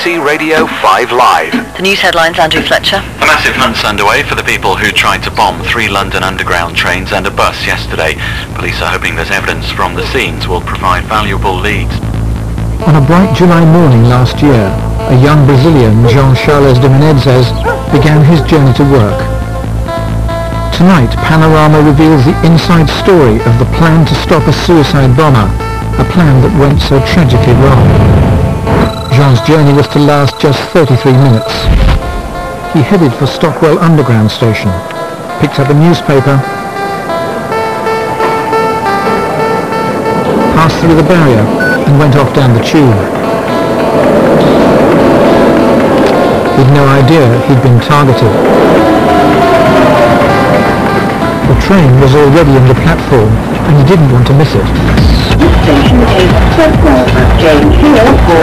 BBC Radio 5 Live. The news headlines, Andrew Fletcher. A massive hunt's underway for the people who tried to bomb 3 London Underground trains and a bus yesterday. Police are hoping that evidence from the scenes will provide valuable leads. On a bright July morning last year, a young Brazilian, Jean Charles de Menezes, began his journey to work. Tonight, Panorama reveals the inside story of the plan to stop a suicide bomber, a plan that went so tragically wrong. Jean's journey was to last just 33 minutes. He headed for Stockwell Underground Station, picked up a newspaper, passed through the barrier and went off down the tube. With no idea he'd been targeted. The train was already on the platform and he didn't want to miss it. Station is Stockwell, James Hill for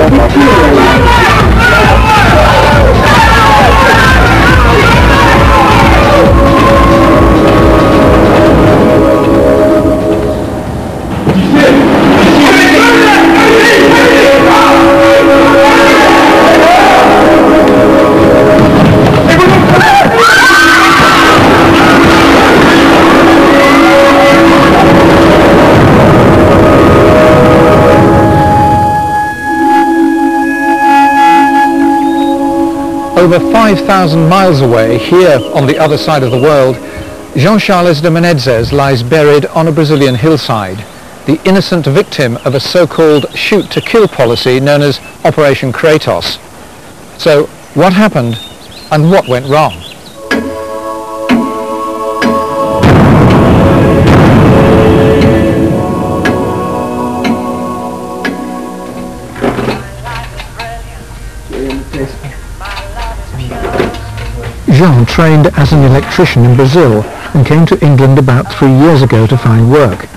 Over 5,000 miles away, here on the other side of the world, Jean Charles de Menezes lies buried on a Brazilian hillside, the innocent victim of a so-called shoot-to-kill policy known as Operation Kratos. So, what happened and what went wrong? Jean trained as an electrician in Brazil and came to England about 3 years ago to find work.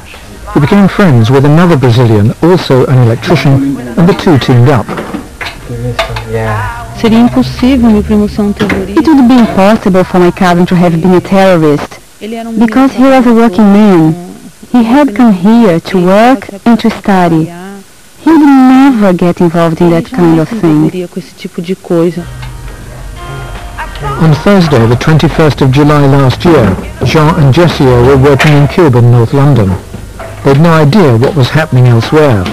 He became friends with another Brazilian, also an electrician, and the two teamed up. It would be impossible for my cousin to have been a terrorist, because he was a working man. He had come here to work and to study. He would never get involved in that kind of thing. On Thursday, the 21st of July last year, Jean and Jessio were working in Kilburn, North London. They'd no idea what was happening elsewhere.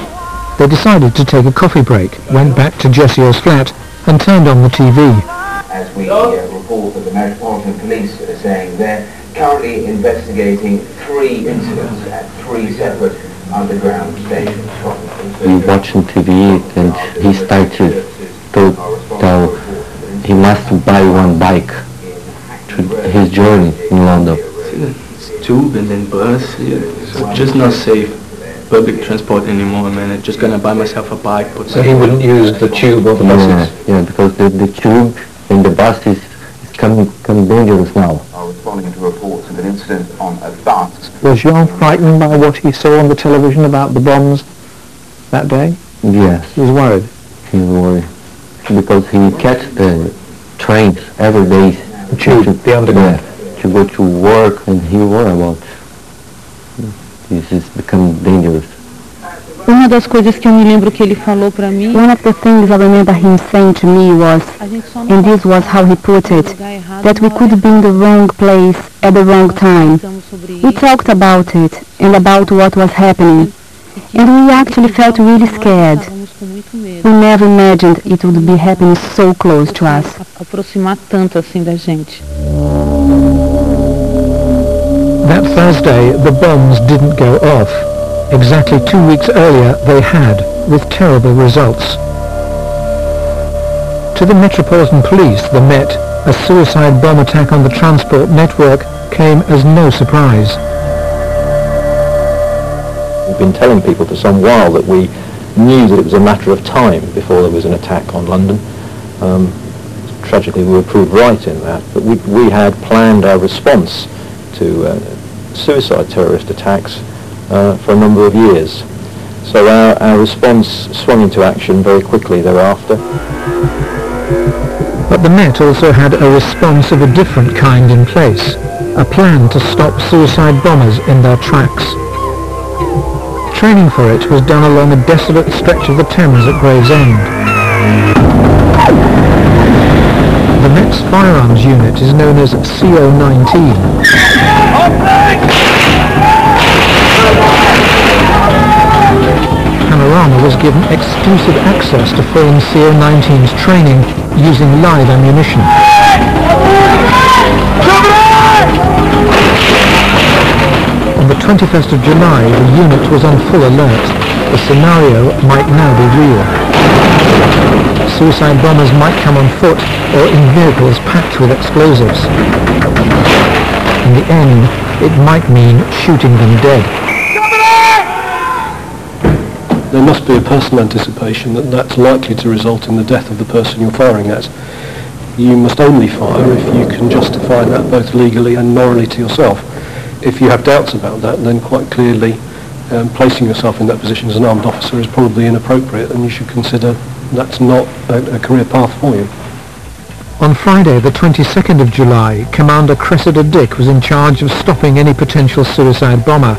They decided to take a coffee break, went back to Jessio's flat and turned on the TV. As we report that the Metropolitan Police are saying they're currently investigating 3 incidents at 3 separate underground stations. We watching TV and he started to tell he must buy one bike to his journey in London. Tube and then bus, so just not safe public transport anymore, man. I'm just gonna buy myself a bike. So he wouldn't use the tube or the buses? Yeah, because the tube and the bus is becoming dangerous now. Responding to reports of an incident on a bus. Was Jean frightened by what he saw on the television about the bombs that day? Yes. He was worried? He was worried. Because he catch the trains every day. The tube, the underground. Yeah, to go to work, and he worried about this is becoming dangerous. One of the things I remember him saying to me was, and this was how he put it, that we could be in the wrong place at the wrong time. We talked about it and about what was happening, and we actually felt really scared. We never imagined it would be happening so close to us. That Thursday, the bombs didn't go off. Exactly 2 weeks earlier, they had, with terrible results. To the Metropolitan Police, the Met, a suicide bomb attack on the transport network came as no surprise. We've been telling people for some while that we knew that it was a matter of time before there was an attack on London. Tragically, we were proved right in that, but we had planned our response to suicide terrorist attacks for a number of years. So our response swung into action very quickly thereafter. But the Met also had a response of a different kind in place, a plan to stop suicide bombers in their tracks. Training for it was done along a desolate stretch of the Thames at Gravesend. firearms unit is known as CO-19. Panorama was given exclusive access to film CO-19's training using live ammunition. On the 21st of July, the unit was on full alert. The scenario might now be real. Suicide bombers might come on foot or in vehicles packed with explosives. In the end, it might mean shooting them dead. There must be a personal anticipation that that's likely to result in the death of the person you're firing at. You must only fire if you can justify that both legally and morally to yourself. If you have doubts about that, then quite clearly placing yourself in that position as an armed officer is probably inappropriate, and you should consider that's not a career path for you. On Friday, the 22nd of July, Commander Cressida Dick was in charge of stopping any potential suicide bomber.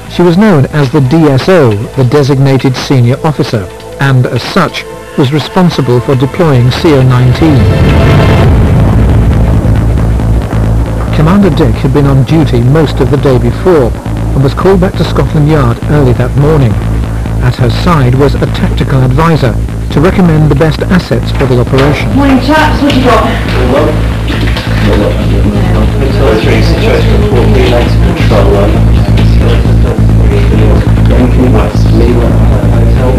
She was known as the DSO, the Designated Senior Officer, and as such was responsible for deploying CO-19. Commander Dick had been on duty most of the day before and was called back to Scotland Yard early that morning. At her side was a tactical advisor to recommend the best assets for the operation. Morning chaps, what you got?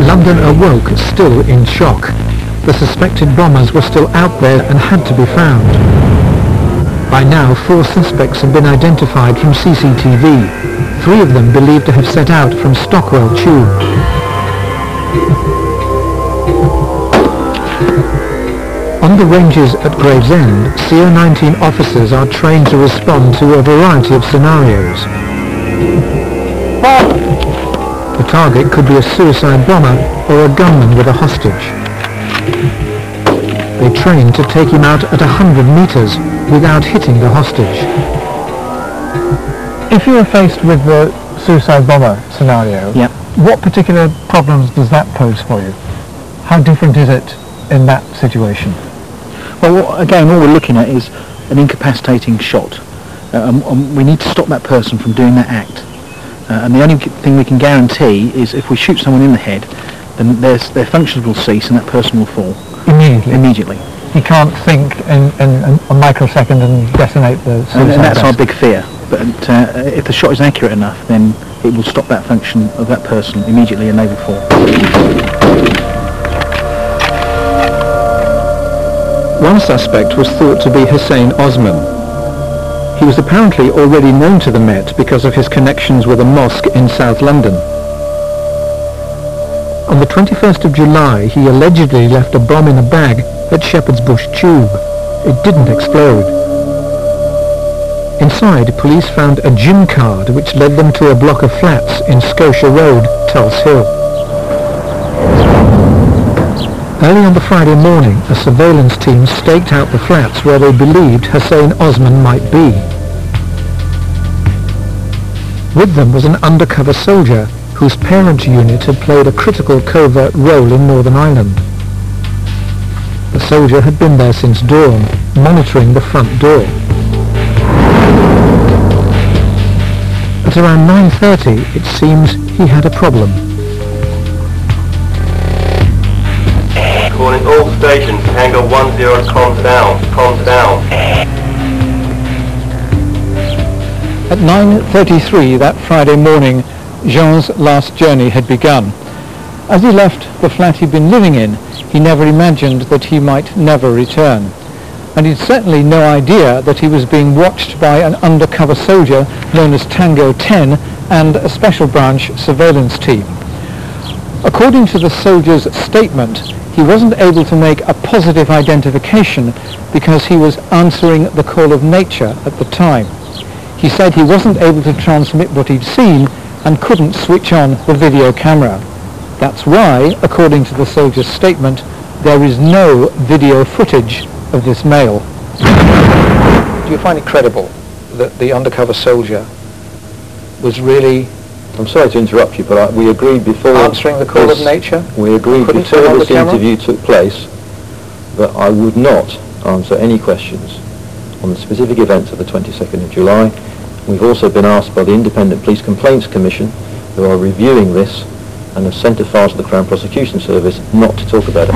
London awoke still in shock. The suspected bombers were still out there and had to be found. By now, 4 suspects had been identified from CCTV, 3 of them believed to have set out from Stockwell Tube. On the ranges at Gravesend, CO-19 officers are trained to respond to a variety of scenarios. The target could be a suicide bomber or a gunman with a hostage. They train to take him out at 100 meters without hitting the hostage. If you were faced with the suicide bomber scenario, what particular problems does that pose for you? How different is it in that situation? Well, again, all we're looking at is an incapacitating shot. We need to stop that person from doing that act. And the only thing we can guarantee is if we shoot someone in the head, then their functions will cease and that person will fall. Immediately. He can't think in a microsecond and detonate the suicide and that's vest. our big fear. But if the shot is accurate enough, then it will stop that function of that person immediately and they will fall. One suspect was thought to be Hussein Osman. He was apparently already known to the Met because of his connections with a mosque in South London. On the 21st of July, he allegedly left a bomb in a bag at Shepherd's Bush Tube. It didn't explode. Inside, police found a gym card which led them to a block of flats in Scotia Road, Tulse Hill. Early on the Friday morning, a surveillance team staked out the flats where they believed Hussein Osman might be. With them was an undercover soldier whose parent unit had played a critical covert role in Northern Ireland. The soldier had been there since dawn, monitoring the front door. At around 9:30, it seems he had a problem. Calling all stations, Tango 10, comms down. At 9:33 that Friday morning, Jean's last journey had begun. As he left the flat he'd been living in, he never imagined that he might never return. And he'd certainly no idea that he was being watched by an undercover soldier known as Tango 10 and a special branch surveillance team. According to the soldier's statement, he wasn't able to make a positive identification because he was answering the call of nature at the time. He said he wasn't able to transmit what he'd seen and couldn't switch on the video camera. That's why, according to the soldier's statement, there is no video footage of this male. Do you find it credible that the undercover soldier was really... I'm sorry to interrupt you, but we agreed before... Answering the call of nature? We agreed before this interview took place that I would not answer any questions on the specific events of the 22nd of July. We've also been asked by the Independent Police Complaints Commission, who are reviewing this and have sent a file to the Crown Prosecution Service not to talk about it.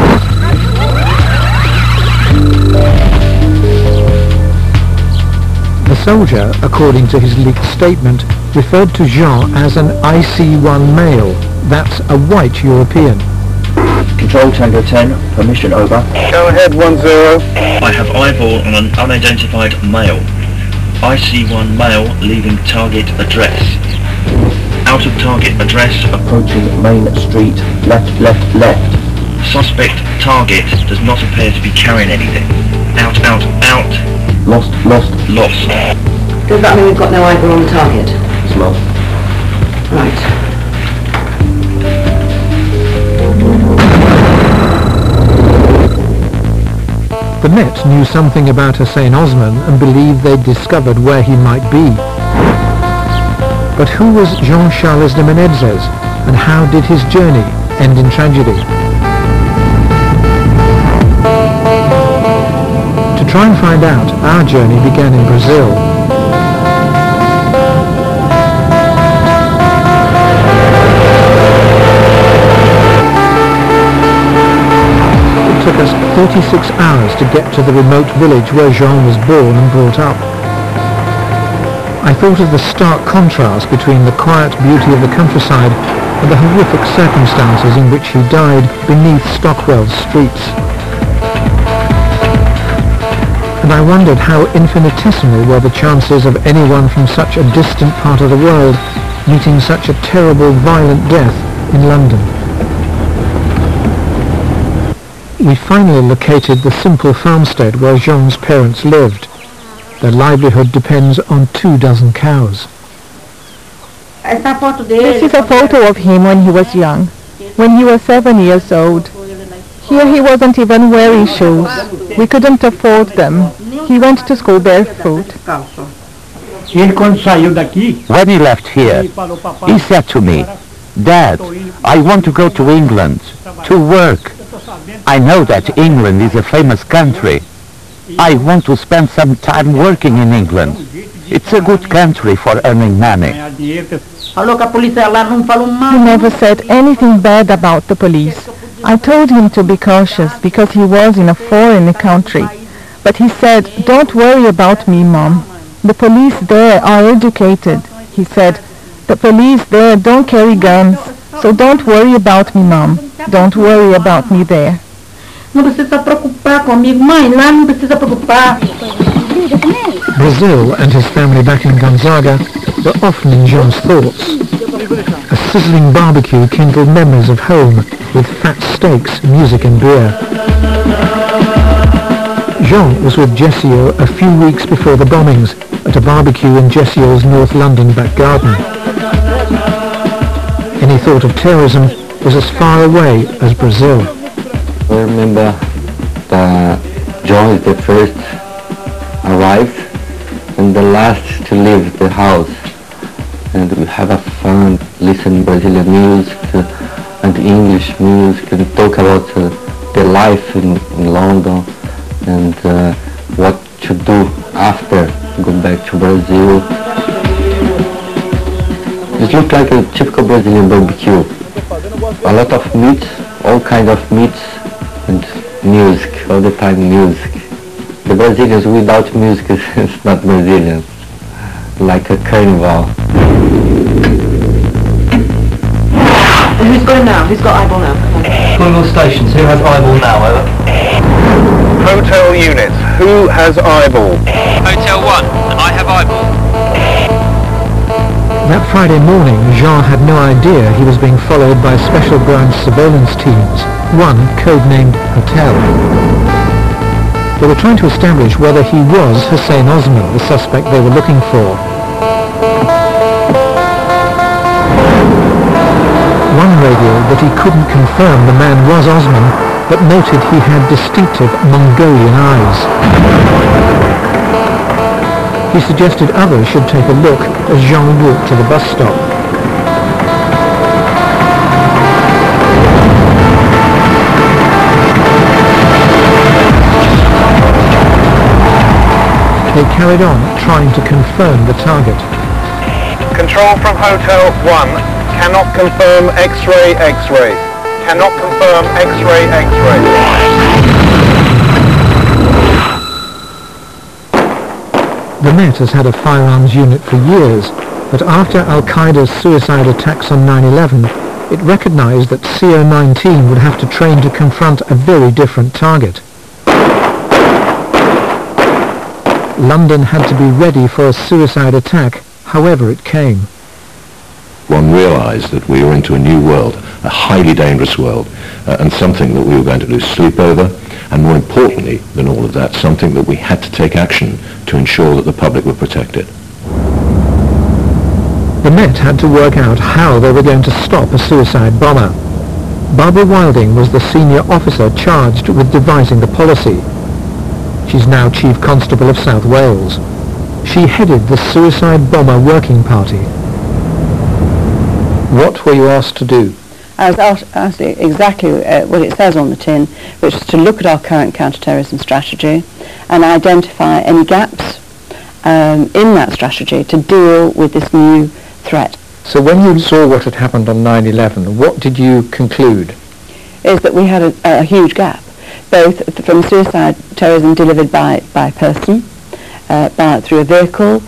The soldier, according to his leaked statement, referred to Jean as an IC1 male. That's a white European. Control Tango 10, permission over. Go ahead, 10. I have eyeball on an unidentified male. IC1 male leaving target address. Out of target address, approaching main street, left, left, left. Suspect target does not appear to be carrying anything. Out, out, out. Lost, lost, lost. Does that mean we've got no eyeball on the target? It's lost. Right. The Met knew something about Hussein Osman and believed they'd discovered where he might be. But who was Jean Charles de Menezes, and how did his journey end in tragedy? To try and find out, our journey began in Brazil. It took us 36 hours to get to the remote village where Jean was born and brought up. I thought of the stark contrast between the quiet beauty of the countryside and the horrific circumstances in which he died beneath Stockwell's streets. And I wondered how infinitesimal were the chances of anyone from such a distant part of the world meeting such a terrible, violent death in London. We finally located the simple farmstead where Jean's parents lived. Their livelihood depends on 24 cows. This is a photo of him when he was young, when he was 7 years old. Here he wasn't even wearing shoes. We couldn't afford them. He went to school barefoot. When he left here, he said to me, "Dad, I want to go to England, to work. I know that England is a famous country. I want to spend some time working in England. It's a good country for earning money." He never said anything bad about the police. I told him to be cautious because he was in a foreign country. But he said, "Don't worry about me, Mom. The police there are educated." He said, "The police there don't carry guns. So don't worry about me, Mom. Don't worry about me there." Não precisa preocupar comigo, mãe, lá não precisa preocupar. Brazil and his family back in Gonzaga were often in Jean's thoughts. A sizzling barbecue kindled memories of home with fat steaks, music and beer. Jean was with Jessio a few weeks before the bombings at a barbecue in Jessio's North London back garden. Any thought of terrorism was as far away as Brazil. I remember that John is the first arrived and the last to leave the house. And we have a fun, listen Brazilian music and English music and talk about the life in London and what to do after go back to Brazil. It looked like a typical Brazilian barbecue. A lot of meat, all kind of meats and music, all the time music. The Brazilians without music is not Brazilian, like a carnival. And who's got him now? Who's got eyeball now? Calling all stations, who has eyeball now, over? Hotel units, who has eyeball? Hotel 1, I have eyeball. That Friday morning, Jean had no idea he was being followed by special branch surveillance teams, one codenamed Hotel. They were trying to establish whether he was Hussein Osman, the suspect they were looking for. One radioed that he couldn't confirm the man was Osman, but noted he had distinctive Mongolian eyes. He suggested others should take a look as Jean walked to the bus stop. They carried on trying to confirm the target. Control from Hotel 1. Cannot confirm X-ray, X-ray. Cannot confirm X-ray, X-ray. The Met has had a firearms unit for years, but after Al-Qaeda's suicide attacks on 9/11, it recognized that CO-19 would have to train to confront a very different target. London had to be ready for a suicide attack, however it came. One realised that we were into a new world, a highly dangerous world, and something that we were going to lose sleep over, and more importantly than all of that, something that we had to take action to ensure that the public were protected. The Met had to work out how they were going to stop a suicide bomber. Barbara Wilding was the senior officer charged with devising the policy. She's now Chief Constable of South Wales. She headed the Suicide Bomber Working Party. What were you asked to do? I was asked exactly what it says on the tin, which is to look at our current counter-terrorism strategy and identify any gaps in that strategy to deal with this new threat. So when you saw what had happened on 9/11, what did you conclude? Is that we had a huge gap, both from suicide terrorism delivered by person, through a vehicle,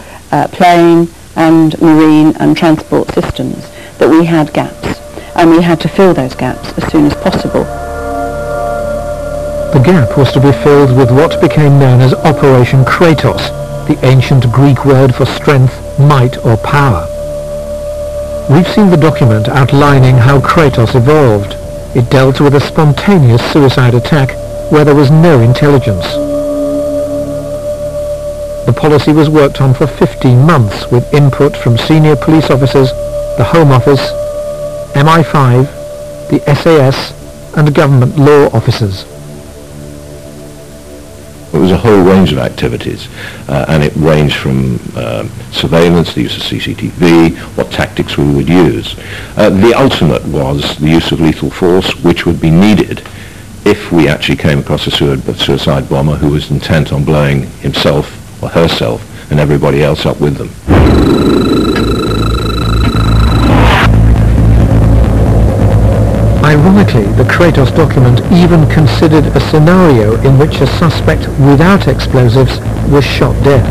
plane and marine and transport systems, that we had gaps, and we had to fill those gaps as soon as possible. The gap was to be filled with what became known as Operation Kratos, the ancient Greek word for strength, might or power. We've seen the document outlining how Kratos evolved. It dealt with a spontaneous suicide attack where there was no intelligence. The policy was worked on for 15 months with input from senior police officers, the Home Office, MI5, the SAS and government law officers. It was a whole range of activities, and it ranged from surveillance, the use of CCTV, what tactics we would use. The ultimate was the use of lethal force, which would be needed if we actually came across a suicide bomber who was intent on blowing himself or herself and everybody else up with them. Ironically, the Kratos document even considered a scenario in which a suspect without explosives was shot dead.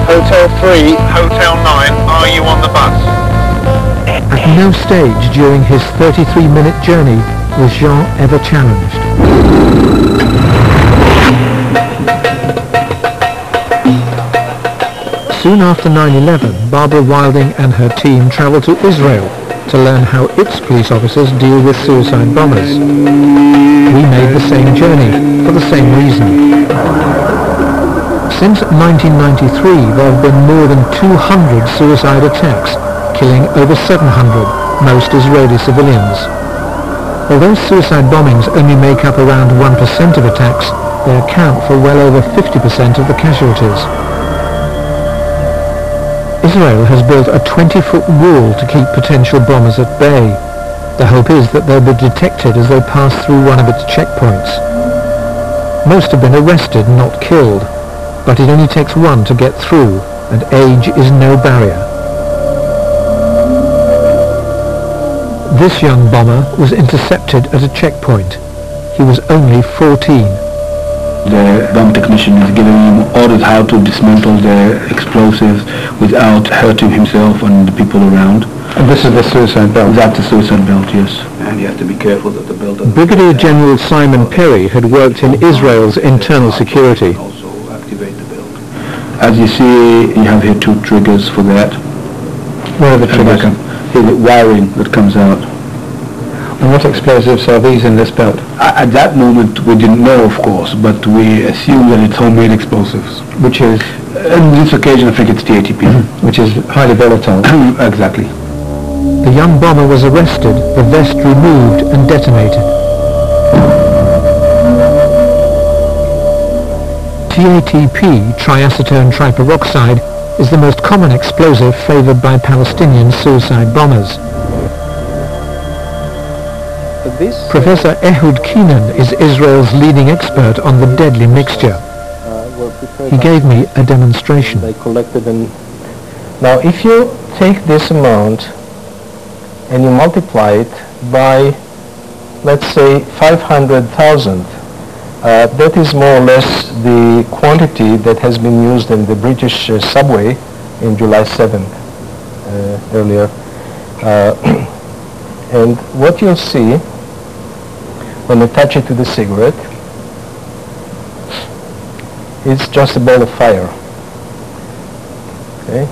Hotel 3, Hotel 9, are you on the bus? At no stage during his 33-minute journey was Jean ever challenged. Soon after 9/11, Barbara Wilding and her team travelled to Israel to learn how its police officers deal with suicide bombers. We made the same journey for the same reason. Since 1993, there have been more than 200 suicide attacks, killing over 700, most Israeli civilians. Although suicide bombings only make up around 1% of attacks, they account for well over 50% of the casualties. Israel has built a 20-foot wall to keep potential bombers at bay. The hope is that they'll be detected as they pass through one of its checkpoints. Most have been arrested, not killed, but it only takes one to get through, and age is no barrier. This young bomber was intercepted at a checkpoint. He was only 14. The bomb technician is giving him orders how to dismantle the explosives without hurting himself and the people around. And this is the suicide belt? That's the suicide belt, yes. And you have to be careful that the belt doesn't... Brigadier General Simon Perry had worked in Israel's internal security. As you see, you have here two triggers for that. Where are the triggers? Here's the wiring that comes out. And what explosives are these in this belt? At that moment we didn't know, of course, but we assume that it's homemade explosives. Which is? On this occasion I think it's TATP. Which is highly volatile. Exactly. The young bomber was arrested, the vest removed and detonated. TATP, triacetone triperoxide, is the most common explosive favoured by Palestinian suicide bombers. Professor Ehud Keenan is Israel's leading expert on the deadly mixture. He gave me a demonstration. They collected and now if you take this amount and you multiply it by, let's say, 500,000, that is more or less the quantity that has been used in the British subway in July 7th earlier. And what you'll see when you touch it to the cigarette, it's just a ball of fire. Okay?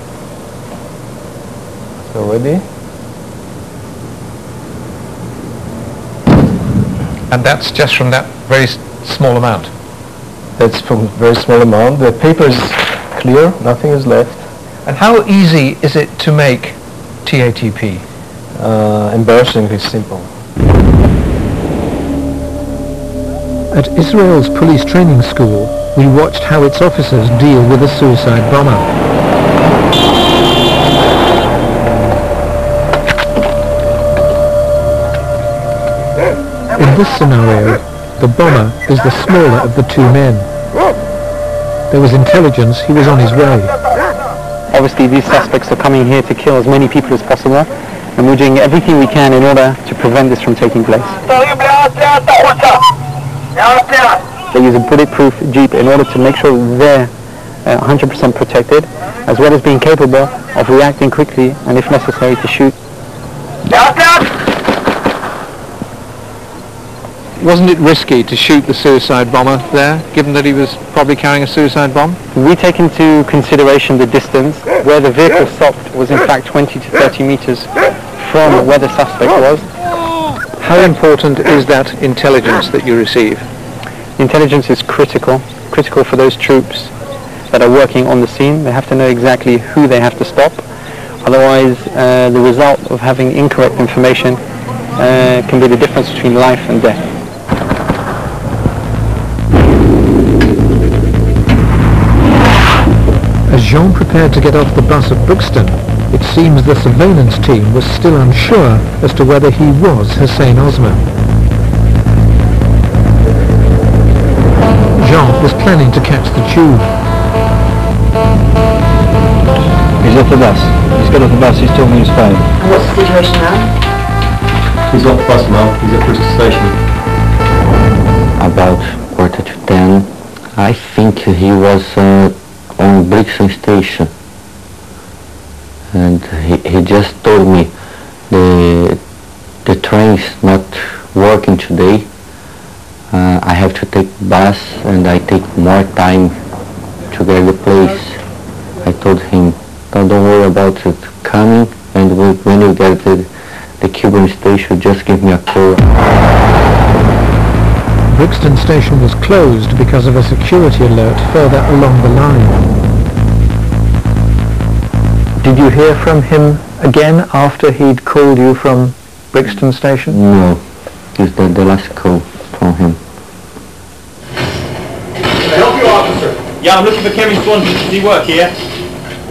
So ready? And that's just from that very small amount? That's from a very small amount. The paper is clear, nothing is left. And how easy is it to make TATP? Embarrassingly simple. At Israel's police training school, we watched how its officers deal with a suicide bomber. In this scenario, the bomber is the smaller of the two men. There was intelligence, he was on his way. Obviously these suspects are coming here to kill as many people as possible, and we're doing everything we can in order to prevent this from taking place. They use a bulletproof jeep in order to make sure they're 100% protected, as well as being capable of reacting quickly and, if necessary, to shoot. Wasn't it risky to shoot the suicide bomber there, given that he was probably carrying a suicide bomb? We take into consideration the distance. Where the vehicle stopped was in fact 20 to 30 meters from where the suspect was. How important is that intelligence that you receive? Intelligence is critical for those troops that are working on the scene. They have to know exactly who they have to stop. Otherwise, the result of having incorrect information can be the difference between life and death. As Jean prepared to get off the bus at Brixton, it seems the surveillance team was still unsure as to whether he was Hussein Osman. Jean was planning to catch the tube. He's off the bus. He's got off the bus, he's talking on his phone. And what's the situation now? He's off the bus now, he's at Bristol Station. About 9:45, I think he was on Brixton Station. And he just told me the train's not working today. I have to take bus and I take more time to get the place. I told him, don't worry about it coming, and when you get the Cuban station, just give me a call. Brixton Station was closed because of a security alert further along the line. Did you hear from him again after he'd called you from Brixton Station? No, it's the last call from him. Can I help you, officer? Yeah, I'm looking for Kevin Swanson. Does he work here?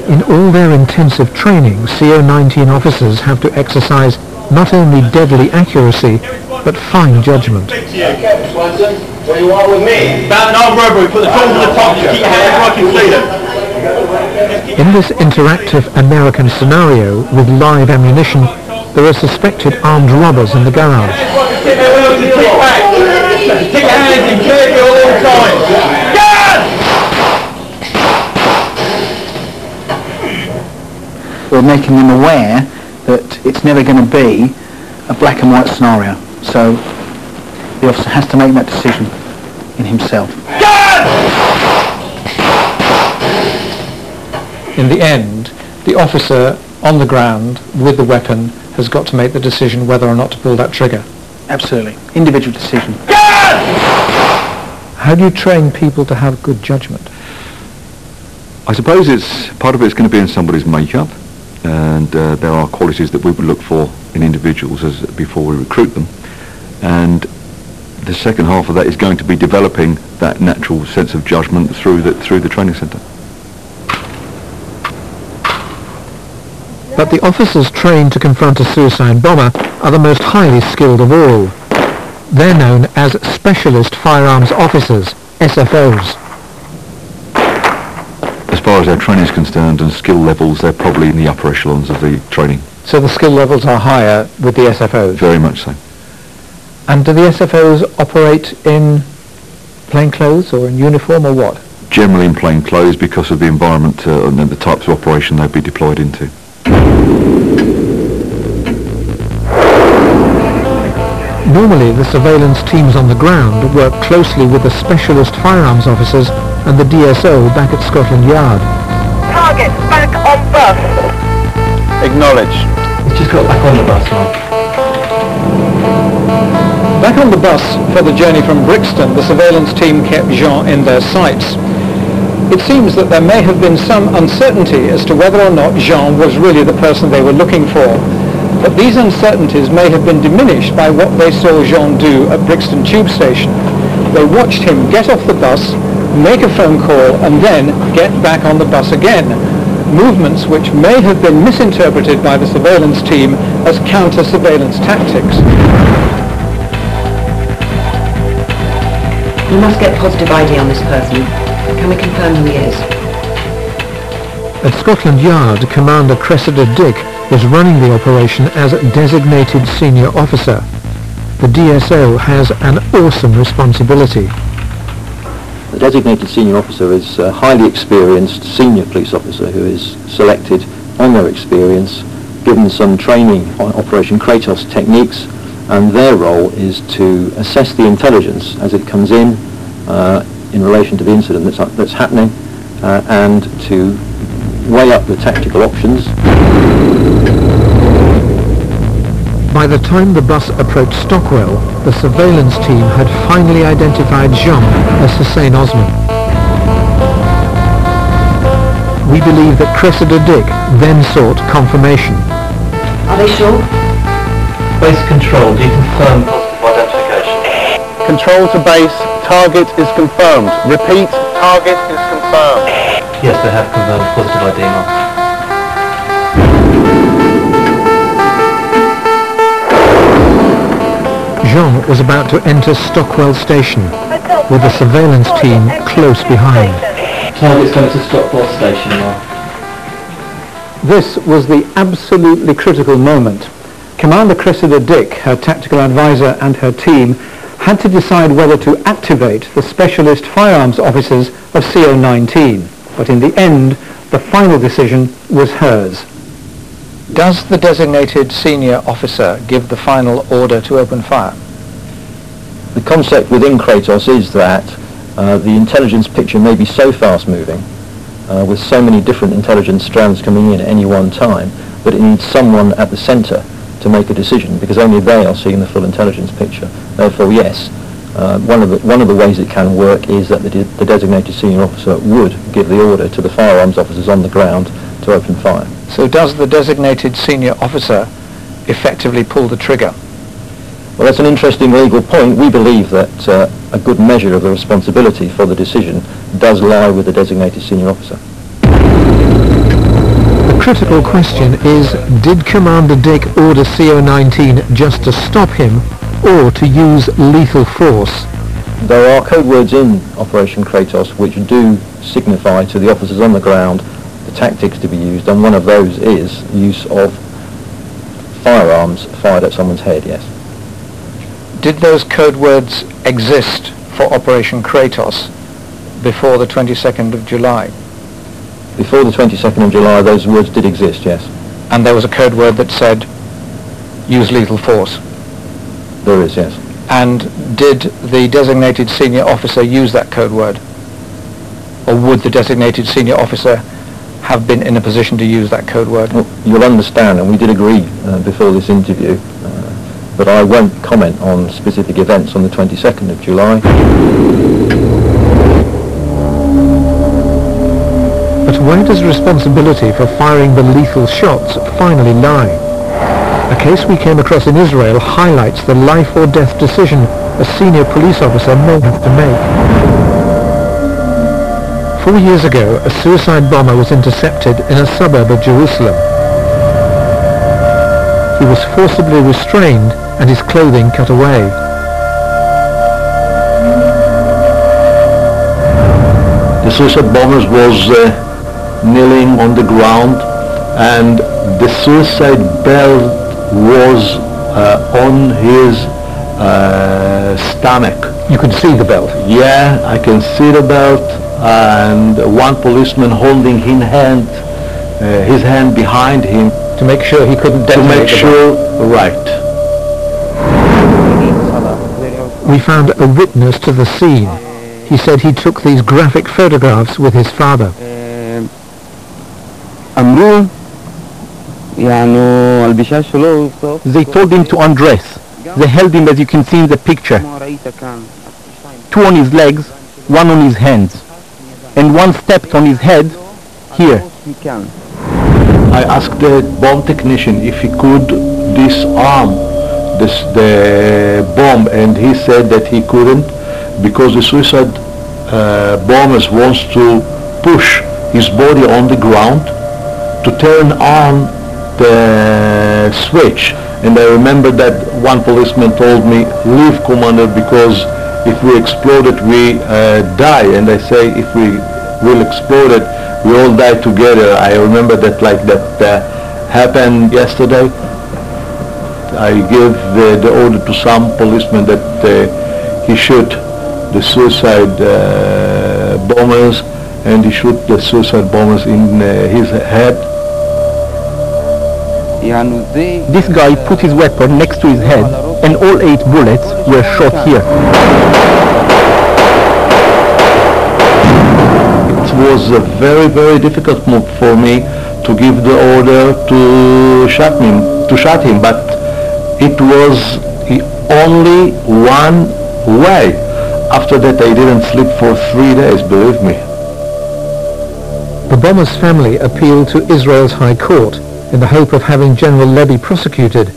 In all their intensive training, CO-19 officers have to exercise not only deadly accuracy, but fine judgment. Kevin Swanson, what do you want with me? Found an armed robbery. Put the tools on the top. Just keep your hands where I can see them. In this interactive American scenario with live ammunition, there are suspected armed robbers in the garage. Keep your hands in clear view all the time. We're making them aware that it's never going to be a black and white scenario. So the officer has to make that decision in himself. In the end, the officer on the ground with the weapon has got to make the decision whether or not to pull that trigger. Absolutely. Individual decision. How do you train people to have good judgment? I suppose part of it's going to be in somebody's makeup, and there are qualities that we would look for in individuals before we recruit them, and the second half of that is going to be developing that natural sense of judgment through the training centre. But the officers trained to confront a suicide bomber are the most highly skilled of all. They're known as Specialist Firearms Officers, SFOs. As far as our training is concerned and skill levels, they're probably in the upper echelons of the training. So the skill levels are higher with the SFOs? Very much so. And do the SFOs operate in plain clothes or in uniform or what? Generally in plain clothes because of the environment and the types of operation they'd be deployed into. Normally the surveillance teams on the ground work closely with the Specialist Firearms Officers and the DSO back at Scotland Yard. Target back on bus. Acknowledge. He's just got back on the bus now. Back on the bus for the journey from Brixton, the surveillance team kept Jean in their sights. It seems that there may have been some uncertainty as to whether or not Jean was really the person they were looking for. But these uncertainties may have been diminished by what they saw Jean do at Brixton Tube Station. They watched him get off the bus, make a phone call, and then get back on the bus again. Movements which may have been misinterpreted by the surveillance team as counter-surveillance tactics. We must get positive ID on this person. Can we confirm who he is? At Scotland Yard, Commander Cressida Dick was running the operation as designated senior officer. The DSO has an awesome responsibility. The designated senior officer is a highly experienced senior police officer who is selected on their experience, given some training on Operation Kratos techniques, and their role is to assess the intelligence as it comes in relation to the incident that's happening, and to weigh up the tactical options. By the time the bus approached Stockwell, the surveillance team had finally identified Jean as Hussein Osman. We believe that Cressida Dick then sought confirmation. Are they sure? Base control, do you confirm positive identification? Control to base, target is confirmed. Repeat, target is confirmed. Yes, they have confirmed positive ID now. Jean was about to enter Stockwell Station, with the surveillance team close behind. Target's going to Stockwell Station now. This was the absolutely critical moment. Commander Cressida Dick, her tactical advisor, and her team had to decide whether to activate the Specialist Firearms Officers of CO19. But in the end, the final decision was hers. Does the designated senior officer give the final order to open fire? The concept within Kratos is that the intelligence picture may be so fast moving, with so many different intelligence strands coming in at any one time, that it needs someone at the centre to make a decision, because only they are seeing the full intelligence picture. Therefore, yes, one of the ways it can work is that the designated senior officer would give the order to the firearms officers on the ground to open fire. So does the designated senior officer effectively pull the trigger? Well, that's an interesting legal point. We believe that a good measure of the responsibility for the decision does lie with the designated senior officer. The critical question is, did Commander Dick order CO19 just to stop him, or to use lethal force? There are code words in Operation Kratos which do signify to the officers on the ground the tactics to be used, and one of those is use of firearms fired at someone's head, yes. Did those code words exist for Operation Kratos before the 22nd of July? Before the 22nd of July, those words did exist, yes. And there was a code word that said, use lethal force? There is, yes. And did the designated senior officer use that code word? Or would the designated senior officer have been in a position to use that code word? Well, you'll understand, and we did agree before this interview, but I won't comment on specific events on the 22nd of July. But where does responsibility for firing the lethal shots finally lie? A case we came across in Israel highlights the life or death decision a senior police officer may have to make. 4 years ago, a suicide bomber was intercepted in a suburb of Jerusalem. He was forcibly restrained and his clothing cut away. The suicide bomber was kneeling on the ground, and the suicide belt was on his stomach. You could see the belt? Yeah, I can see the belt, and one policeman holding his hand behind him. To make sure he couldn't detonate. To make sure, right. We found a witness to the scene. He said he took these graphic photographs with his father. They told him to undress. They held him as you can see in the picture. 2 on his legs, 1 on his hands. And 1 stepped on his head, here. I asked the bomb technician if he could disarm the bomb, and he said that he couldn't because the suicide bombers wants to push his body on the ground to turn on the switch. And I remember that one policeman told me, "Leave, Commander, because if we explode it, we die." And I say, if we will explode it, we all die together. I remember that like that happened yesterday. I gave the order to some policeman that he shoot the suicide bombers, and he shoot the suicide bombers in his head. This guy put his weapon next to his head, and all 8 bullets were shot here. It was a very, very difficult move for me to give the order to shoot him, but it was only one way. After that I didn't sleep for 3 days, believe me. The bomber's family appealed to Israel's High Court in the hope of having General Levy prosecuted,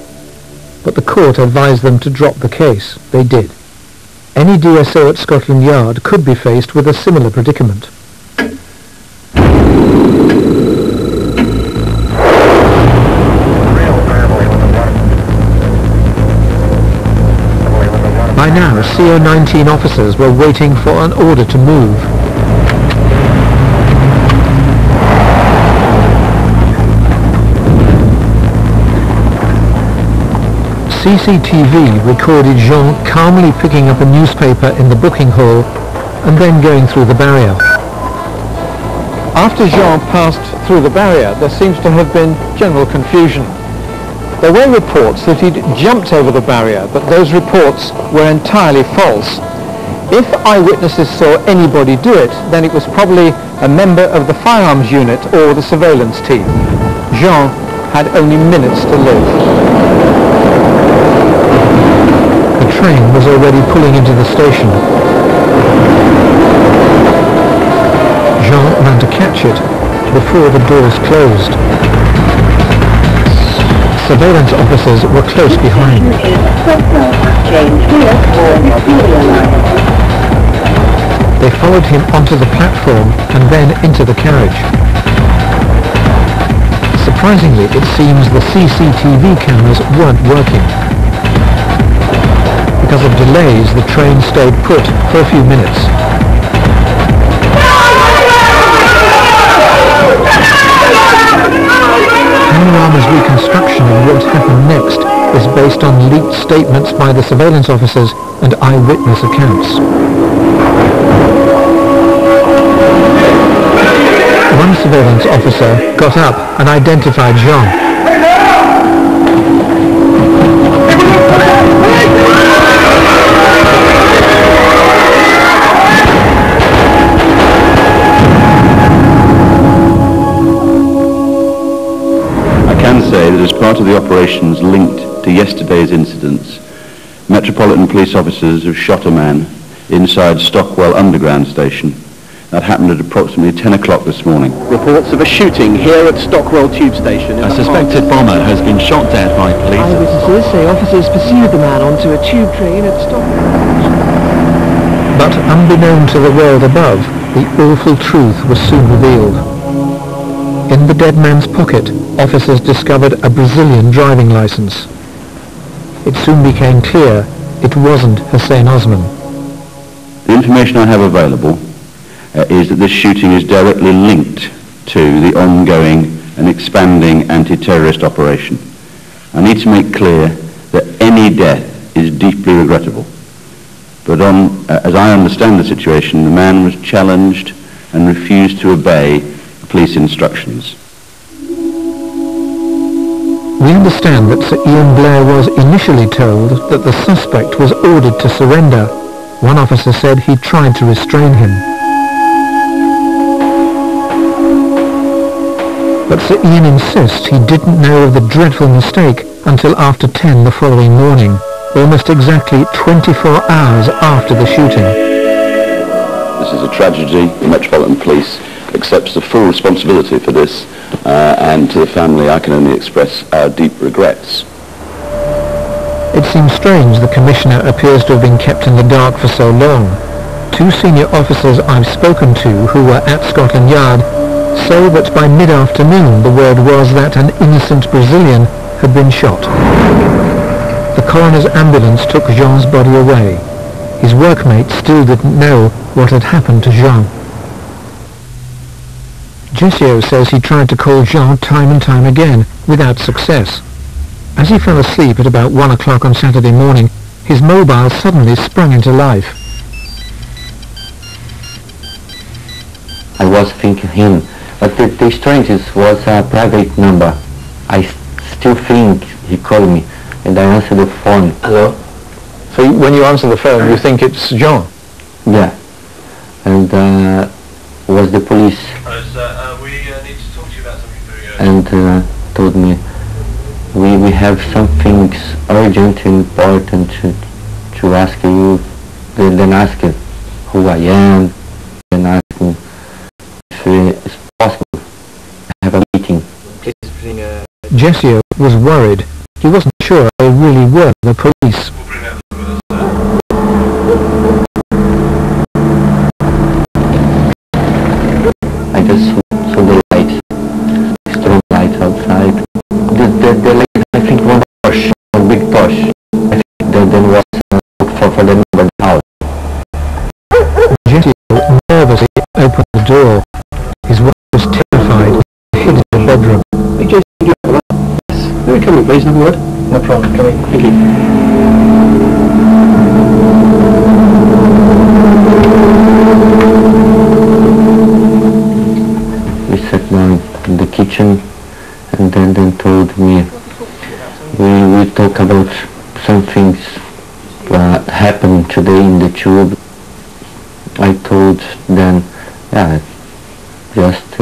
but the court advised them to drop the case. They did. Any DSO at Scotland Yard could be faced with a similar predicament. By now, CO-19 officers were waiting for an order to move. CCTV recorded Jean calmly picking up a newspaper in the booking hall and then going through the barrier. After Jean passed through the barrier, there seems to have been general confusion. There were reports that he'd jumped over the barrier, but those reports were entirely false. If eyewitnesses saw anybody do it, then it was probably a member of the firearms unit or the surveillance team. Jean had only minutes to live. The train was already pulling into the station. Jean ran to catch it before the doors closed. Surveillance officers were close behind. They followed him onto the platform and then into the carriage. Surprisingly, it seems the CCTV cameras weren't working. Because of delays, the train stayed put for a few minutes. Panorama's reconstruction of what happened next is based on leaked statements by the surveillance officers and eyewitness accounts. One surveillance officer got up and identified Jean. Say that as part of the operations linked to yesterday's incidents, Metropolitan Police officers have shot a man inside Stockwell Underground Station. That happened at approximately 10 o'clock this morning. Reports of a shooting here at Stockwell Tube Station. A suspected bomber has been shot dead by police. Eyewitnesses say officers pursued the man onto a tube train at Stockwell. But unbeknown to the world above, the awful truth was soon revealed. In the dead man's pocket, officers discovered a Brazilian driving license. It soon became clear it wasn't Hussein Osman. The information I have available is that this shooting is directly linked to the ongoing and expanding anti-terrorist operation. I need to make clear that any death is deeply regrettable. But as I understand the situation, the man was challenged and refused to obey police instructions. We understand that Sir Ian Blair was initially told that the suspect was ordered to surrender. One officer said he tried to restrain him. But Sir Ian insists he didn't know of the dreadful mistake until after 10 the following morning, almost exactly 24 hours after the shooting. This is a tragedy. The Metropolitan Police accepts the full responsibility for this, and to the family I can only express our deep regrets. It seems strange the Commissioner appears to have been kept in the dark for so long. 2 senior officers I've spoken to who were at Scotland Yard say that by mid-afternoon the word was that an innocent Brazilian had been shot. The coroner's ambulance took Jean's body away. His workmates still didn't know what had happened to Jean. Jessio says he tried to call Jean time and time again, without success. As he fell asleep at about 1 o'clock on Saturday morning, his mobile suddenly sprung into life. I was thinking him, but the strangest was a private number. I still think he called me, and I answered the phone. Hello? So when you answer the phone, you think it's Jean? Yeah. And was the police. We need to talk to you about something very urgent. And told me, we have some things urgent and important to ask you. Then ask who I am, then ask if it's possible to have a meeting. Jessio was worried. He wasn't sure they really were the police. I just saw the lights, strong lights outside. The light, I think one Porsche, one big Porsche. I think that then was for the number house. Jessio nervously opened the door. His wife was terrified, hid in the bedroom. Hey Jason, do you have that? Yes. May we come in please, have a word? No problem, come in. Thank you. We sat down in the kitchen and then told me we talk about some things happened today in the tube. I told them, yeah, just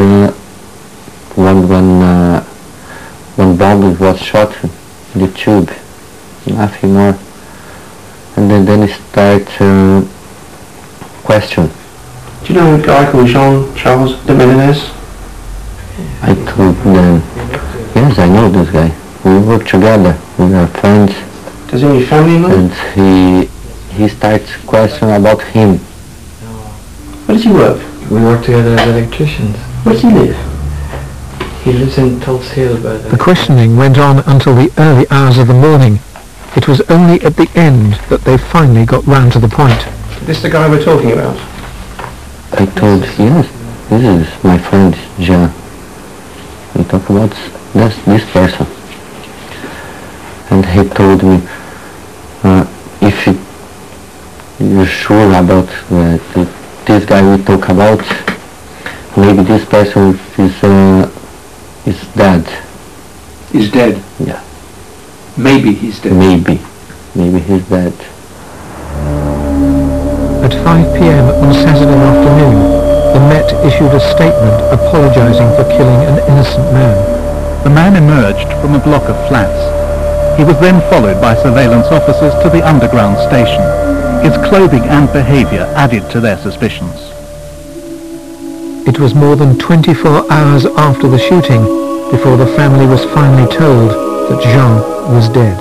one bomb was shot in the tube, nothing more. And then start question. Do you know a guy called Jean Charles de Menezes? I told them, yes, I know this guy. We work together, we are friends. Does he have any family in London? And he starts questioning about him. Where does he work? We work together as electricians. Where does he live? He lives in Tulse Hill, but... The questioning went on until the early hours of the morning. It was only at the end that they finally got round to the point. Is this the guy we're talking about? I told, yes, this is my friend Jean. We talk about this person. And he told me, if you're sure about this guy we talk about, maybe this person is dead. He's dead? Yeah. Maybe he's dead? Maybe he's dead. At 5 p.m. on Saturday afternoon, the Met issued a statement apologizing for killing an innocent man. The man emerged from a block of flats. He was then followed by surveillance officers to the underground station. His clothing and behavior added to their suspicions. It was more than 24 hours after the shooting before the family was finally told that Jean was dead.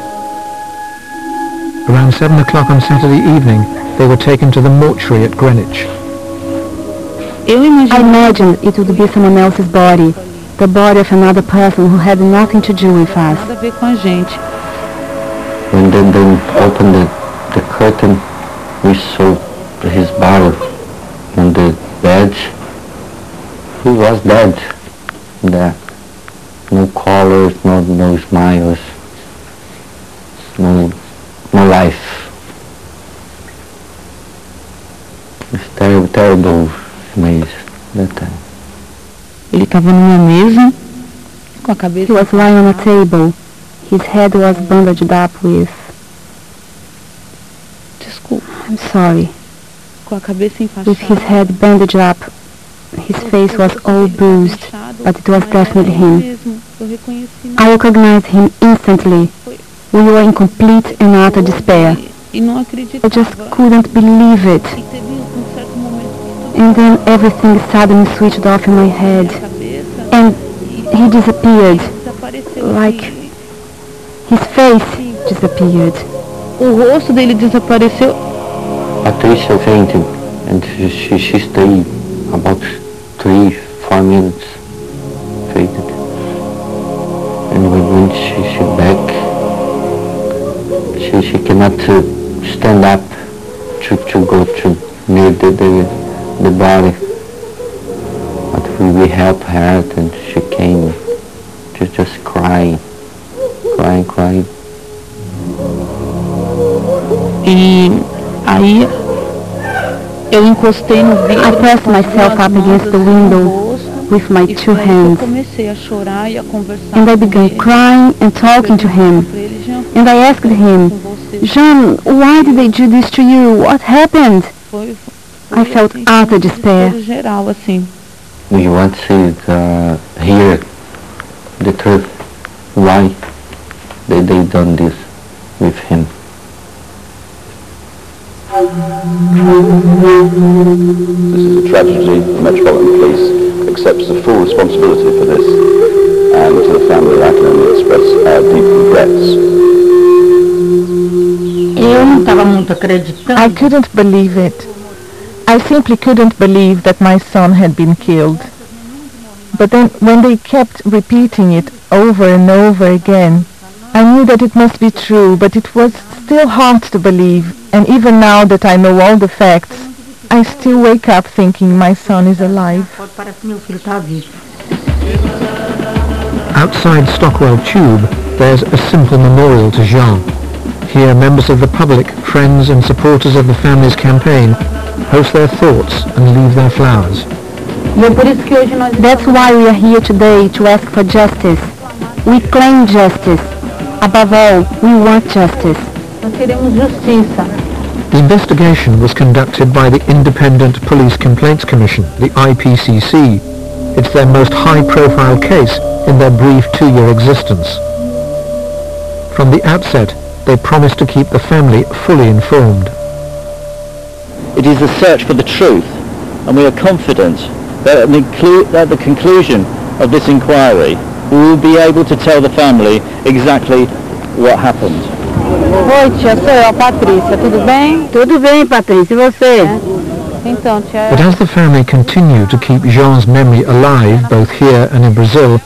Around 7 o'clock on Saturday evening, they were taken to the mortuary at Greenwich. I imagined it would be someone else's body, the body of another person who had nothing to do with us. When they opened the curtain, we saw his body on the bed, He was dead there. No colors, no smiles, no life. It's terrible maze that time. Ele estava numa mesa com a cabeça. He was lying on a table. His head was bandaged up with. Desculpa. I'm sorry. Com a cabeça enfaixada. With his head bandaged up. His face was all bruised, but it was definitely him. I recognized him instantly. We were in complete and utter despair. I just couldn't believe it. And then everything suddenly switched off in my head. And he disappeared. Like his face disappeared. O rosto dele desapareceu. Patricia fainted and she stayed about 3-4 minutes fainted. And when she back, she cannot stand up to go to near the body. But we helped her and she came just crying. E aí eu encostei no vidro. I pressed myself up against the window with my two hands. And I began crying and talking to him. And I asked him, Jean, why did they do this to you? What happened? I felt utter despair. We want to hear the truth. Why they done this with him? This is a tragedy. The Metropolitan Police accepts the full responsibility for this, and to the family I can only express our deep regrets. I couldn't believe it. I simply couldn't believe that my son had been killed. But then when they kept repeating it over and over again, I knew that it must be true, but it was still hard to believe. And even now that I know all the facts, I still wake up thinking my son is alive. Outside Stockwell Tube, there's a simple memorial to Jean. Here, members of the public, friends and supporters of the family's campaign host their thoughts and leave their flowers. That's why we are here today, to ask for justice. We claim justice. Above all, we want justice. The investigation was conducted by the Independent Police Complaints Commission, the IPCC. It's their most high-profile case in their brief 2-year existence. From the outset, they promised to keep the family fully informed. It is a search for the truth, and we are confident that at the conclusion of this inquiry, we will be able to tell the family exactly what happened. Oi, tia, sou eu, Patrícia. Tudo bem? Tudo bem, Patrícia. E você? Então, tia. But as the family continue to keep Jean's memory alive, both here and in Brazil,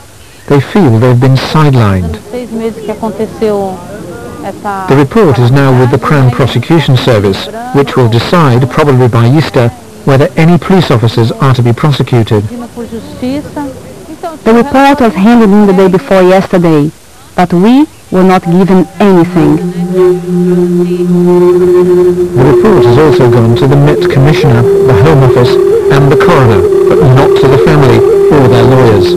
they feel they've been sidelined. 6 meses que aconteceu essa. The report is now with the Crown Prosecution Service, which will decide, probably by Easter, whether any police officers are to be prosecuted. The report was handed in the day before yesterday, but we were not given anything. The report has also gone to the Met Commissioner, the Home Office and the Coroner, but not to the family or their lawyers.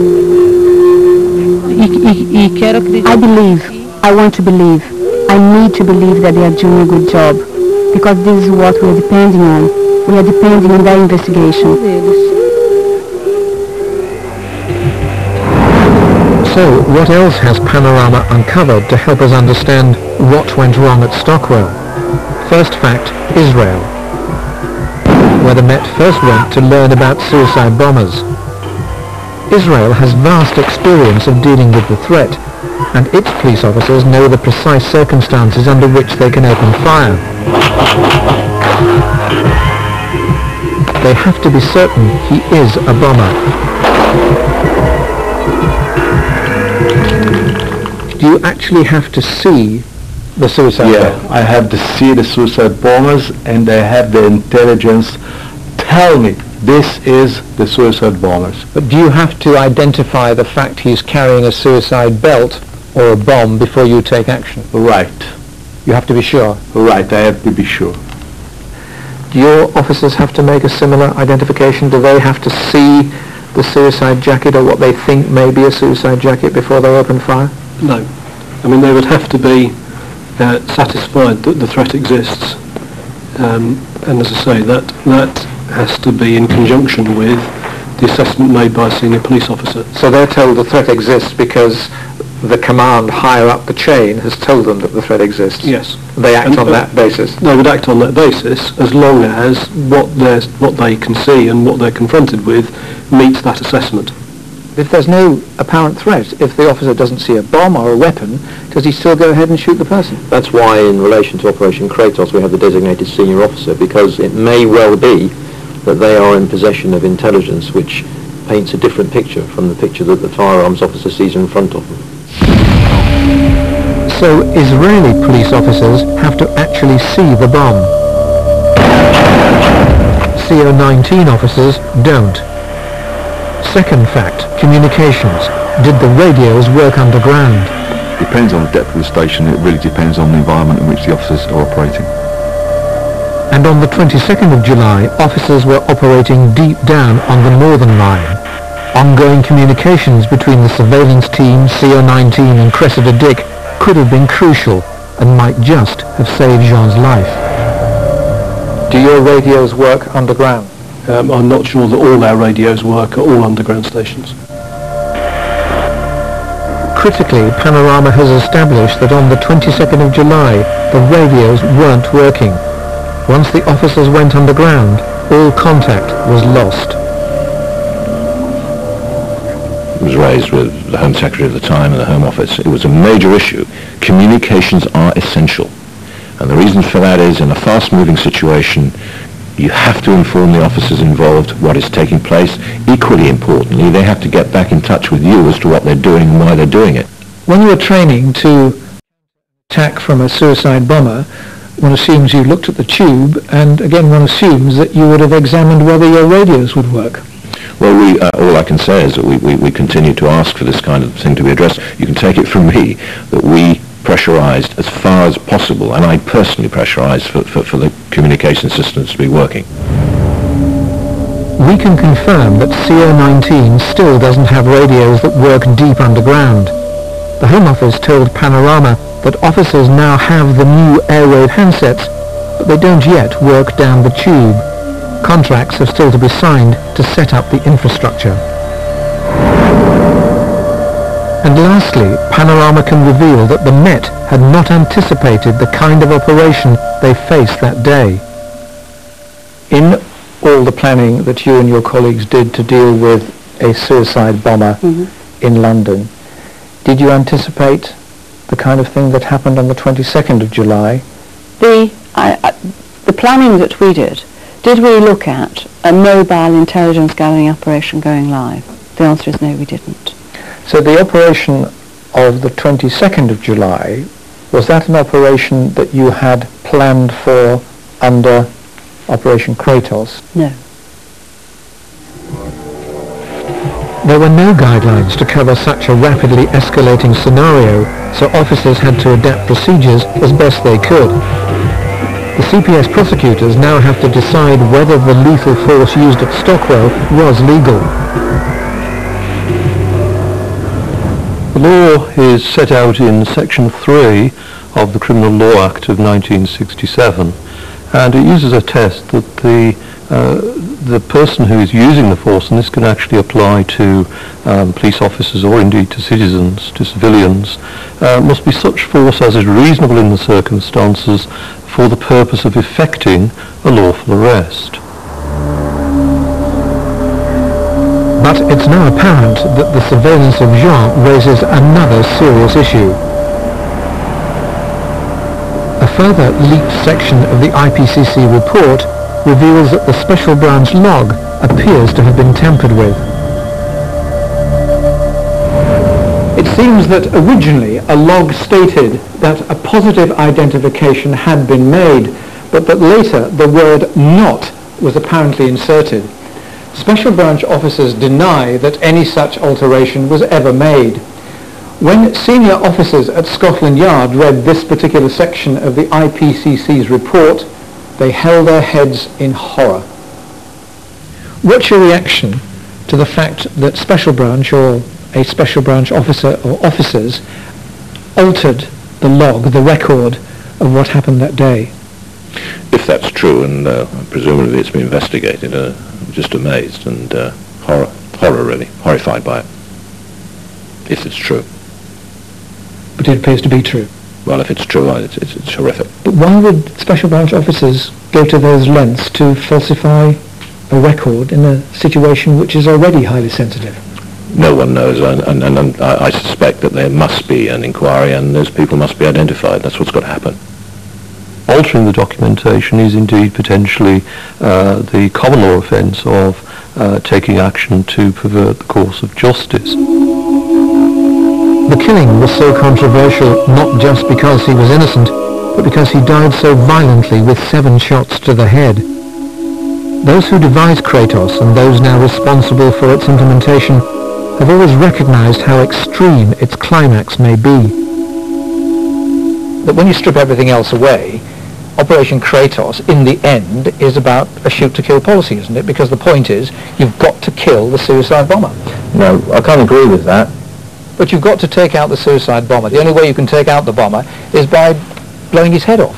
I want to believe, I need to believe that they are doing a good job, because this is what we are depending on. We are depending on their investigation. So, what else has Panorama uncovered to help us understand what went wrong at Stockwell? First fact, Israel, where the Met first went to learn about suicide bombers. Israel has vast experience of dealing with the threat, and its police officers know the precise circumstances under which they can open fire. They have to be certain he is a bomber. Do you actually have to see the suicide bomber? I have to see the suicide bombers, and I have the intelligence tell me this is the suicide bombers. But do you have to identify the fact he's carrying a suicide belt or a bomb before you take action? Right. You have to be sure? Right, I have to be sure. Do your officers have to make a similar identification? Do they have to see the suicide jacket or what they think may be a suicide jacket before they open fire? No. I mean, they would have to be satisfied that the threat exists. And as I say, that has to be in conjunction with the assessment made by a senior police officer. So they're told the threat exists because the command higher up the chain has told them that the threat exists? Yes. They act on that basis? They would act on that basis as long as what they can see and what they're confronted with meets that assessment. If there's no apparent threat, if the officer doesn't see a bomb or a weapon, does he still go ahead and shoot the person? That's why in relation to Operation Kratos we have the designated senior officer, because it may well be that they are in possession of intelligence which paints a different picture from the picture that the firearms officer sees in front of them. So Israeli police officers have to actually see the bomb. CO-19 officers don't. Second fact, communications. Did the radios work underground? Depends on the depth of the station. It really depends on the environment in which the officers are operating. And on the 22nd of July, officers were operating deep down on the northern line. Ongoing communications between the surveillance team, CO-19 and Cressida Dick could have been crucial and might just have saved Jean's life. Do your radios work underground? I'm not sure that all our radios work at all underground stations. Critically, Panorama has established that on the 22nd of July, the radios weren't working. Once the officers went underground, all contact was lost. It was raised with the Home Secretary at the time and the Home Office. It was a major issue. Communications are essential. And the reason for that is, in a fast-moving situation, you have to inform the officers involved what is taking place. Equally importantly, they have to get back in touch with you as to what they're doing and why they're doing it. When you were training to attack from a suicide bomber, one assumes you looked at the tube, and again one assumes that you would have examined whether your radios would work. Well, all I can say is that we continue to ask for this kind of thing to be addressed. You can take it from me that we pressurised as far as possible, and I personally pressurised for the communication systems to be working. We can confirm that CO-19 still doesn't have radios that work deep underground. The Home Office told Panorama that officers now have the new airwave handsets, but they don't yet work down the tube. Contracts have still to be signed to set up the infrastructure. And lastly, Panorama can reveal that the Met had not anticipated the kind of operation they faced that day. In all the planning that you and your colleagues did to deal with a suicide bomber in London, did you anticipate the kind of thing that happened on the 22nd of July? The planning that we did we look at a mobile intelligence gathering operation going live? The answer is no, we didn't. So the operation of the 22nd of July, was that an operation that you had planned for under Operation Kratos? No. There were no guidelines to cover such a rapidly escalating scenario, so officers had to adapt procedures as best they could. The CPS prosecutors now have to decide whether the lethal force used at Stockwell was legal. The law is set out in Section 3 of the Criminal Law Act of 1967, and it uses a test that the person who is using the force, and this can actually apply to police officers or indeed to citizens, to civilians, must be such force as is reasonable in the circumstances for the purpose of effecting a lawful arrest. But it's now apparent that the surveillance of Jean raises another serious issue. A further leaked section of the IPCC report reveals that the Special Branch log appears to have been tampered with. It seems that originally a log stated that a positive identification had been made, but that later the word "not" was apparently inserted. Special branch officers deny that any such alteration was ever made. When senior officers at Scotland Yard read this particular section of the IPCC's report, they held their heads in horror. What's your reaction to the fact that Special Branch or a Special Branch officer or officers altered the log, the record of what happened that day? If that's true, and presumably it's been investigated, I'm just amazed and horror really, horrified by it, if it's true. But it appears to be true. Well, if it's true, it's horrific. But why would Special Branch officers go to those lengths to falsify a record in a situation which is already highly sensitive? No one knows, and I suspect that there must be an inquiry and those people must be identified. That's what's got to happen. Altering the documentation is indeed potentially the common law offence of taking action to pervert the course of justice. The killing was so controversial not just because he was innocent, but because he died so violently with 7 shots to the head. Those who devised Kratos and those now responsible for its implementation have always recognized how extreme its climax may be. That when you strip everything else away, Operation Kratos, in the end, is about a shoot-to-kill policy, isn't it? Because the point is, you've got to kill the suicide bomber. No, I can't agree with that. But you've got to take out the suicide bomber. The only way you can take out the bomber is by blowing his head off.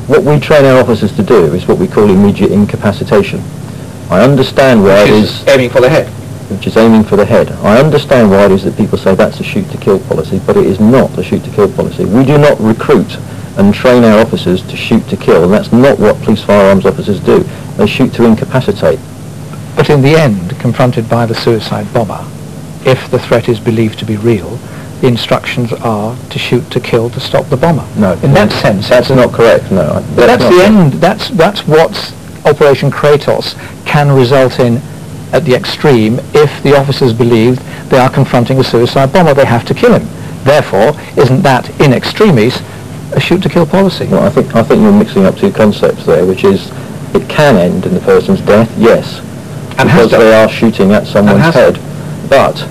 What we train our officers to do is what we call immediate incapacitation. I understand why it is... aiming for the head. Which is aiming for the head. I understand why it is that people say that's a shoot-to-kill policy, but it is not a shoot-to-kill policy. We do not recruit and train our officers to shoot to kill, and that's not what police firearms officers do. They shoot to incapacitate. But in the end, confronted by the suicide bomber, if the threat is believed to be real, the instructions are to shoot to kill to stop the bomber. No. In that sense, that's not correct, no. But that's the end. That's what Operation Kratos can result in at the extreme. If the officers believe they are confronting a suicide bomber, they have to kill him. Therefore, isn't that in extremis a shoot-to-kill policy? Well, I think you're mixing up two concepts there, which is it can end in the person's death, yes, and because they are shooting at someone's head. But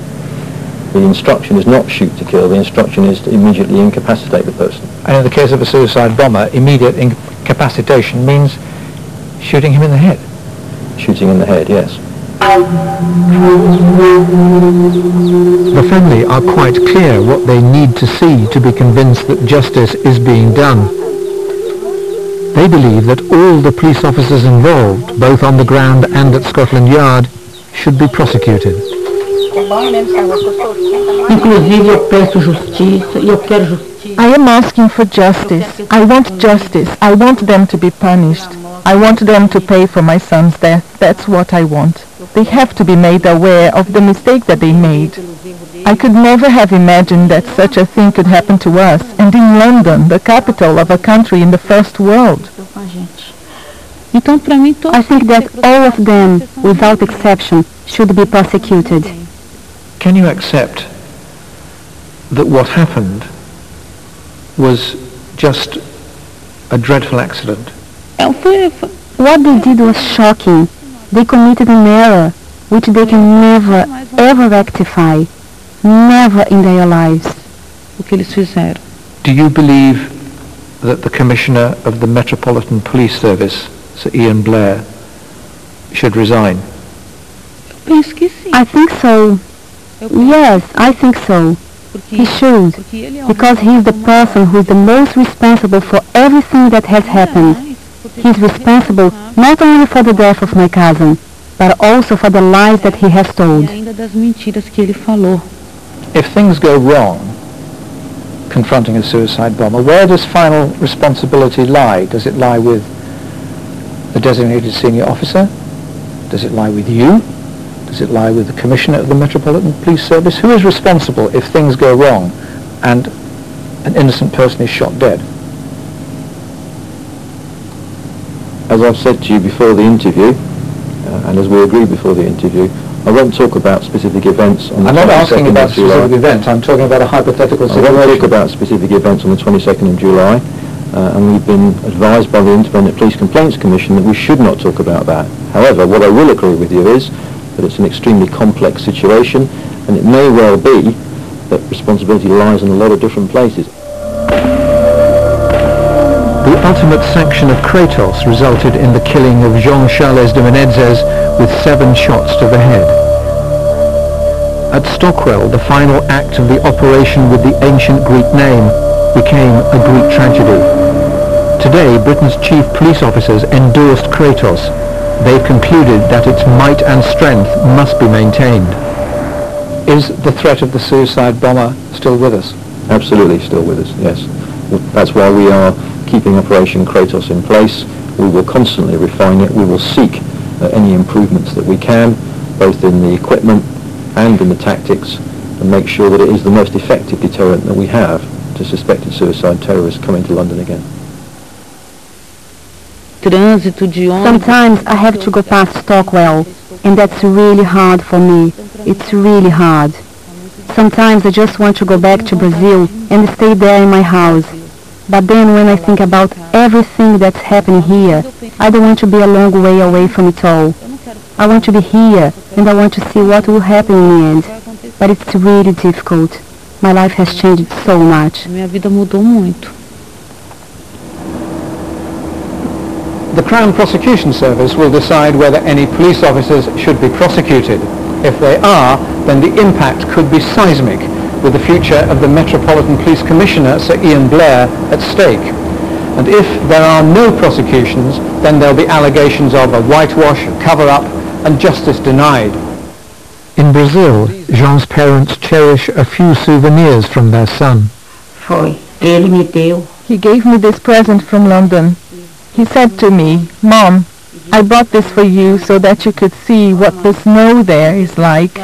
the instruction is not shoot to kill, the instruction is to immediately incapacitate the person. And in the case of a suicide bomber, immediate incapacitation means shooting him in the head. Shooting in the head, yes. The family are quite clear what they need to see to be convinced that justice is being done. They believe that all the police officers involved, both on the ground and at Scotland Yard, should be prosecuted. I am asking for justice. I want justice. I want them to be punished. I want them to pay for my son's death. That's what I want. They have to be made aware of the mistake that they made. I could never have imagined that such a thing could happen to us, and in London, the capital of a country in the first world. I think that all of them, without exception, should be prosecuted. Can you accept that what happened was just a dreadful accident? What they did was shocking. They committed an error which they can never, ever rectify. Never in their lives. Do you believe that the Commissioner of the Metropolitan Police Service, Sir Ian Blair, should resign? I think so. Yes, I think so. He should, because he is the person who is the most responsible for everything that has happened. He is responsible not only for the death of my cousin, but also for the lies that he has told. If things go wrong, confronting a suicide bomber, where does final responsibility lie? Does it lie with the designated senior officer? Does it lie with you? Does it lie with the Commissioner of the Metropolitan Police Service? Who is responsible if things go wrong and an innocent person is shot dead? As I've said to you before the interview, and as we agreed before the interview, I won't talk about specific events on the 22nd of July. I'm not asking about specific events, I'm talking about a hypothetical situation. I won't talk about specific events on the 22nd of July. and we've been advised by the Independent Police Complaints Commission that we should not talk about that. However, what I will agree with you is that it's an extremely complex situation, and it may well be that responsibility lies in a lot of different places. The ultimate sanction of Kratos resulted in the killing of Jean Charles de Menezes with 7 shots to the head. At Stockwell, the final act of the operation with the ancient Greek name became a Greek tragedy. Today, Britain's chief police officers endorsed Kratos. They've concluded that its might and strength must be maintained. Is the threat of the suicide bomber still with us? Absolutely still with us, yes. That's why we are keeping Operation Kratos in place. We will constantly refine it. We will seek any improvements that we can, both in the equipment and in the tactics, and make sure that it is the most effective deterrent that we have to suspected suicide terrorists coming to London again. Sometimes I have to go past Stockwell, and that's really hard for me. It's really hard. Sometimes I just want to go back to Brazil and stay there in my house. But then when I think about everything that's happening here, I don't want to be a long way away from it all. I want to be here, and I want to see what will happen in the end. But it's really difficult. My life has changed so much. The Crown Prosecution Service will decide whether any police officers should be prosecuted. If they are, then the impact could be seismic, with the future of the Metropolitan Police Commissioner, Sir Ian Blair, at stake. And if there are no prosecutions, then there'll be allegations of a whitewash, a cover-up, and justice denied. In Brazil, Jean's parents cherish a few souvenirs from their son. He gave me this present from London. He said to me, "Mom, I bought this for you so that you could see what the snow there is like,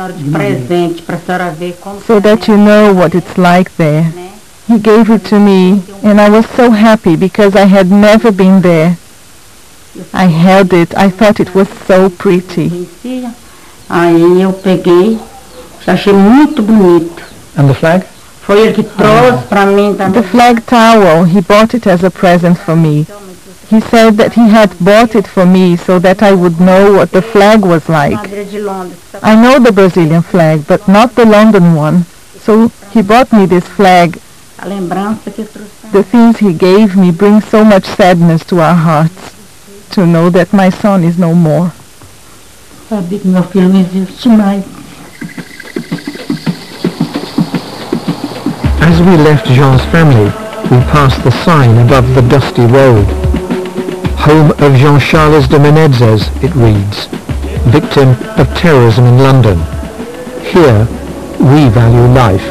so that you know what it's like there." He gave it to me, and I was so happy because I had never been there. I held it. I thought it was so pretty. And the flag? The flag towel, he bought it as a present for me. He said that he had bought it for me so that I would know what the flag was like. I know the Brazilian flag, but not the London one. So he bought me this flag. The things he gave me bring so much sadness to our hearts, to know that my son is no more. As we left Jean's family, we passed the sign above the dusty road. Home of Jean Charles de Menezes, it reads, victim of terrorism in London. Here, we value life.